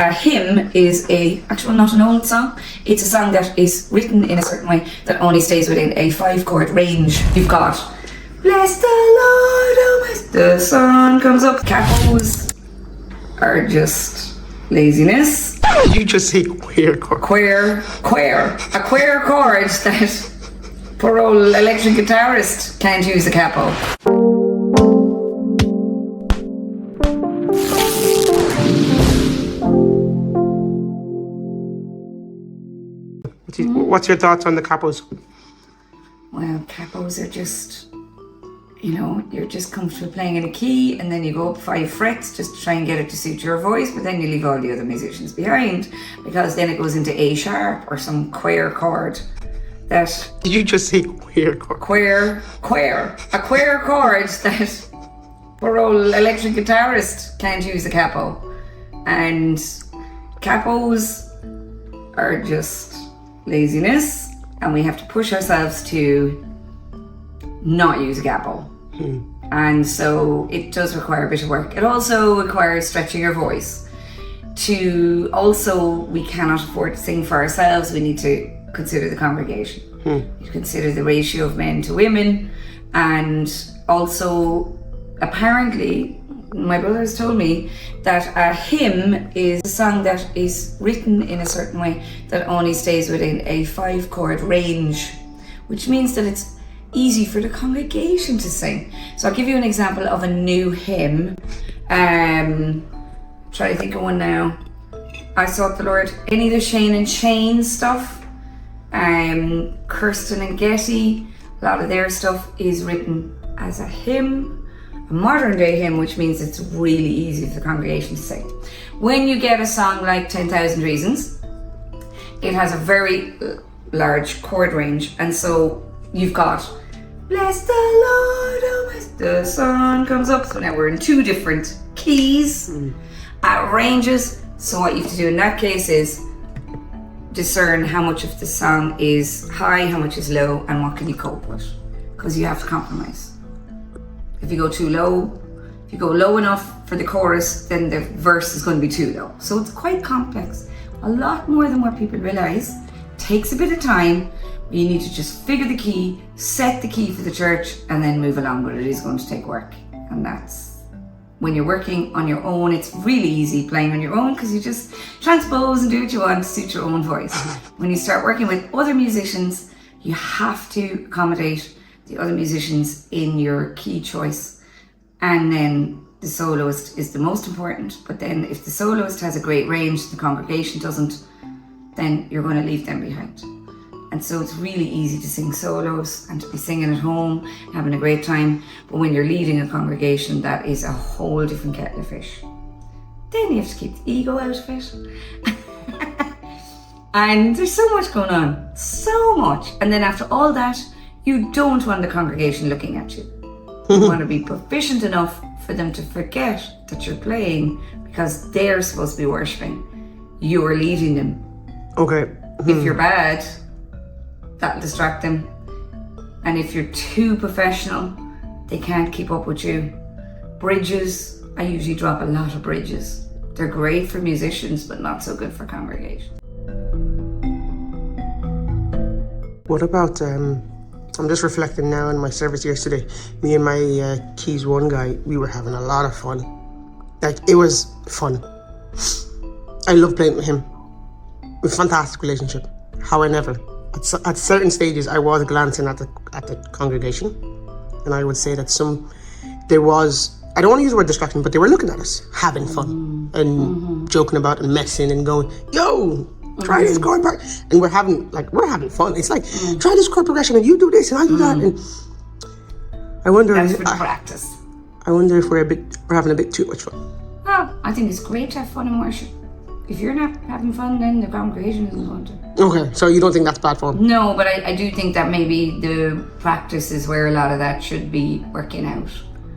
A hymn is not an old song. It's a song that is written in a certain way that only stays within a 5-chord range. You've got bless the Lord, oh my, the sun comes up. Capos are just laziness. Did you just say queer chord? Queer. A queer chord that poor old electric guitarist can't use a capo. What's your thoughts on the capos? Well, capos are just, you're just comfortable playing in a key and then you go up 5 frets just to try and get it to suit your voice, but then you leave all the other musicians behind because then it goes into A sharp or some queer chord that... Did you just say queer chord? Queer. A queer chord that poor old electric guitarist can't use a capo. And capos are just laziness, and we have to push ourselves to not use a capo. And so it does require a bit of work. It also requires stretching your voice. We cannot afford to sing for ourselves. We need to consider the congregation. You consider the ratio of men to women, and also apparently my brother has told me that a hymn is a song that is written in a certain way that only stays within a 5-chord range, which means that it's easy for the congregation to sing. So I'll give you an example of a new hymn. Try to think of one now. I Sought the Lord. Any of the Shane and Shane stuff, Kirsten and Getty, a lot of their stuff is written as a hymn. A modern day hymn, which means it's really easy for the congregation to sing. When you get a song like 10,000 Reasons, it has a very large chord range, and so you've got bless the Lord, oh my, the sun comes up. So now we're in 2 different keys at ranges. So what you have to do in that case is discern how much of the song is high, how much is low, and what can you cope with, because you have to compromise. If you go too low, if you go low enough for the chorus, then the verse is going to be too low. So it's quite complex, a lot more than what people realize. Takes a bit of time. You need to just figure the key, set the key for the church, and then move along, but it is going to take work. And that's when you're working on your own. It's really easy playing on your own because you just transpose and do what you want to suit your own voice. When you start working with other musicians, you have to accommodate the other musicians in your key choice, and then the soloist is the most important. But then if the soloist has a great range, the congregation doesn't, then you're going to leave them behind. And so it's really easy to sing solos and to be singing at home, having a great time. But when you're leading a congregation, that is a whole different kettle of fish. Then you have to keep the ego out of it. And there's so much going on, so much. And then after all that, you don't want the congregation looking at you. You want to be proficient enough for them to forget that you're playing, because they're supposed to be worshipping. You're leading them. Okay. If you're bad, that'll distract them. And if you're too professional, they can't keep up with you. Bridges, I usually drop a lot of bridges. They're great for musicians, but not so good for congregation. What about, I'm just reflecting now on my service yesterday. Me and my Keys 1 guy, we were having a lot of fun. Like, it was fun. I love playing with him. A fantastic relationship. However, at certain stages, I was glancing at the congregation, and I would say that there was, I don't want to use the word distraction, but they were looking at us, having fun, and joking about and messing and going, yo, try this chord part, and we're having fun. It's like, try this chord progression, and you do this, and I do that, and I wonder. That's for the practice. I wonder if we're having a bit too much fun. Oh, I think it's great to have fun in worship. If you're not having fun, then the congregation isn't going to. Okay, so you don't think that's bad fun? No, but I do think that maybe the practice is where a lot of that should be working out.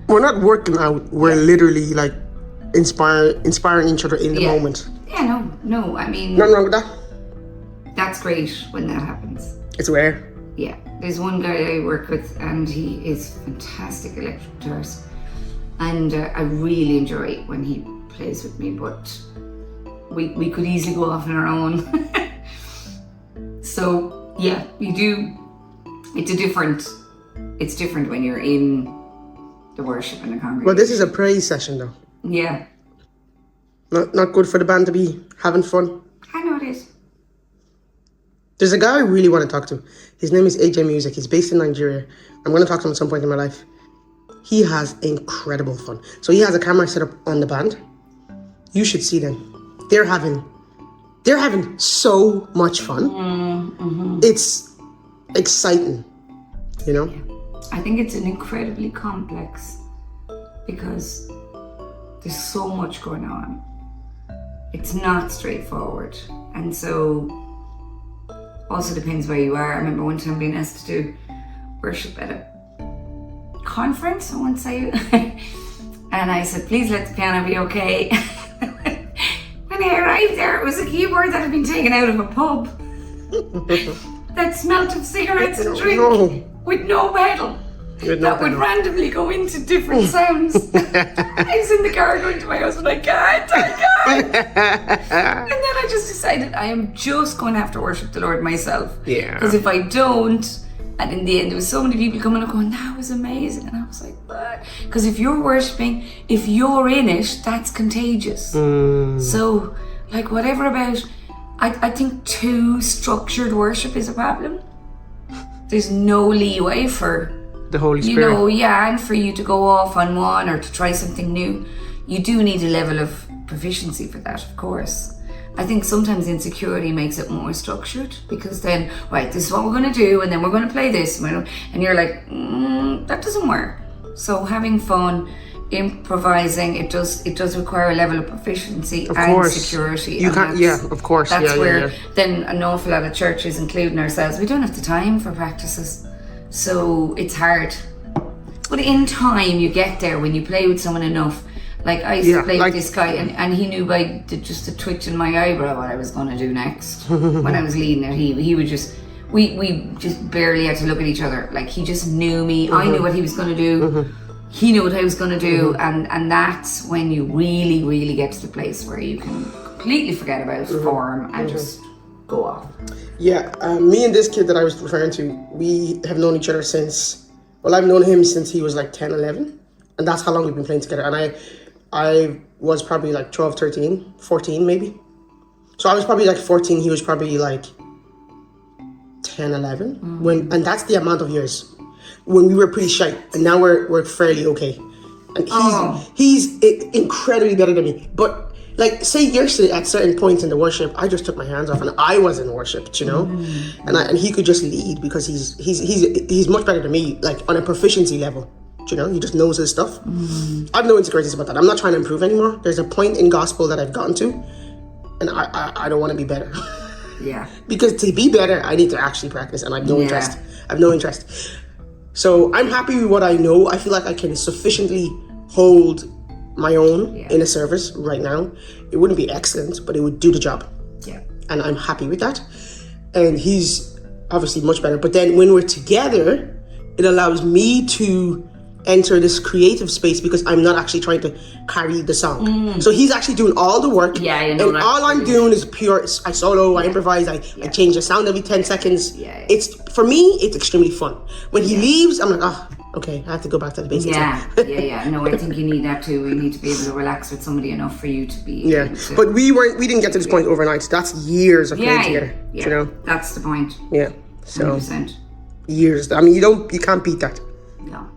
We're not working out. We're literally like inspiring each other in the moment. Yeah, no. I mean, nothing wrong with that. That's great when that happens. It's rare. Yeah, there's one guy I work with, and he is fantastic electric guitarist, and I really enjoy it when he plays with me. But we could easily go off on our own. So yeah, you do. It's different when you're in the worship and the congregation. Well, this is a praise session though. Yeah. Not good for the band to be having fun. I know it is. There's a guy I really want to talk to. His name is AJ Music. He's based in Nigeria. I'm going to talk to him at some point in my life. He has incredible fun. So he has a camera set up on the band. You should see them. They're having so much fun. Mm-hmm. It's exciting, you know? Yeah. I think it's an incredibly complex because there's so much going on. It's not straightforward. And so also depends where you are. I remember one time being asked to do worship at a conference, I won't say. And I said, please let the piano be okay. When I arrived there, it was a keyboard that had been taken out of a pub that smelt of cigarettes and drink with no pedal. That would randomly go into different sounds. I was in the car going to my husband, I can't. And then I just decided I am just going to have to worship the Lord myself. Yeah. Because if I don't, and in the end there was so many people coming up going, that was amazing. And I was like, what? Because if you're worshipping, if you're in it, that's contagious. So, like whatever about, I think too structured worship is a problem. There's no leeway for the Holy Spirit. You know, yeah, and for you to go off on one or to try something new, you do need a level of proficiency for that, of course. I think sometimes insecurity makes it more structured because then, right, this is what we're going to do and then we're going to play this. And you're like, that doesn't work. So having fun, improvising, it does require a level of proficiency and security. You can't, of course. That's where then an awful lot of churches, including ourselves, we don't have the time for practices. So it's hard. But in time you get there when you play with someone enough. Like I used to play with this guy and he knew by just a twitch in my eyebrow what I was going to do next. When I was leading it, he would just, we just barely had to look at each other. Like he just knew me. I knew what he was going to do. He knew what I was going to do. And that's when you really, really get to the place where you can completely forget about form and just go off. Yeah, me and this kid that I was referring to, we have known each other since, well, I've known him since he was like 10, 11. And that's how long we've been playing together. And I was probably like 12, 13, 14 maybe. So I was probably like 14, he was probably like 10, 11. And that's the amount of years when we were pretty shy. And now we're fairly okay. And he's incredibly better than me. But like, say yesterday at certain points in the worship, I just took my hands off and I wasn't worshipped, you know? And he could just lead because he's much better than me, like on a proficiency level, you know? He just knows his stuff. I've no insecurities about that. I'm not trying to improve anymore. There's a point in gospel that I've gotten to and I don't want to be better. Yeah. Because to be better, I need to actually practice and I have no interest. I have no interest. So I'm happy with what I know. I feel like I can sufficiently hold my own in a service right now. It wouldn't be excellent, but it would do the job. Yeah. And I'm happy with that. And he's obviously much better. But then when we're together, it allows me to enter this creative space because I'm not actually trying to carry the song. So he's actually doing all the work. And all I'm doing is pure, I solo, I improvise, I change the sound every 10 seconds. It's, for me, it's extremely fun. When he leaves, I'm like, okay, I have to go back to the basics. No, I think you need that too. You need to be able to relax with somebody enough for you to be able to, but we didn't get to this point overnight. That's years of playing together. You know? That's the point. Yeah. So 100%. Years. I mean, you can't beat that. No.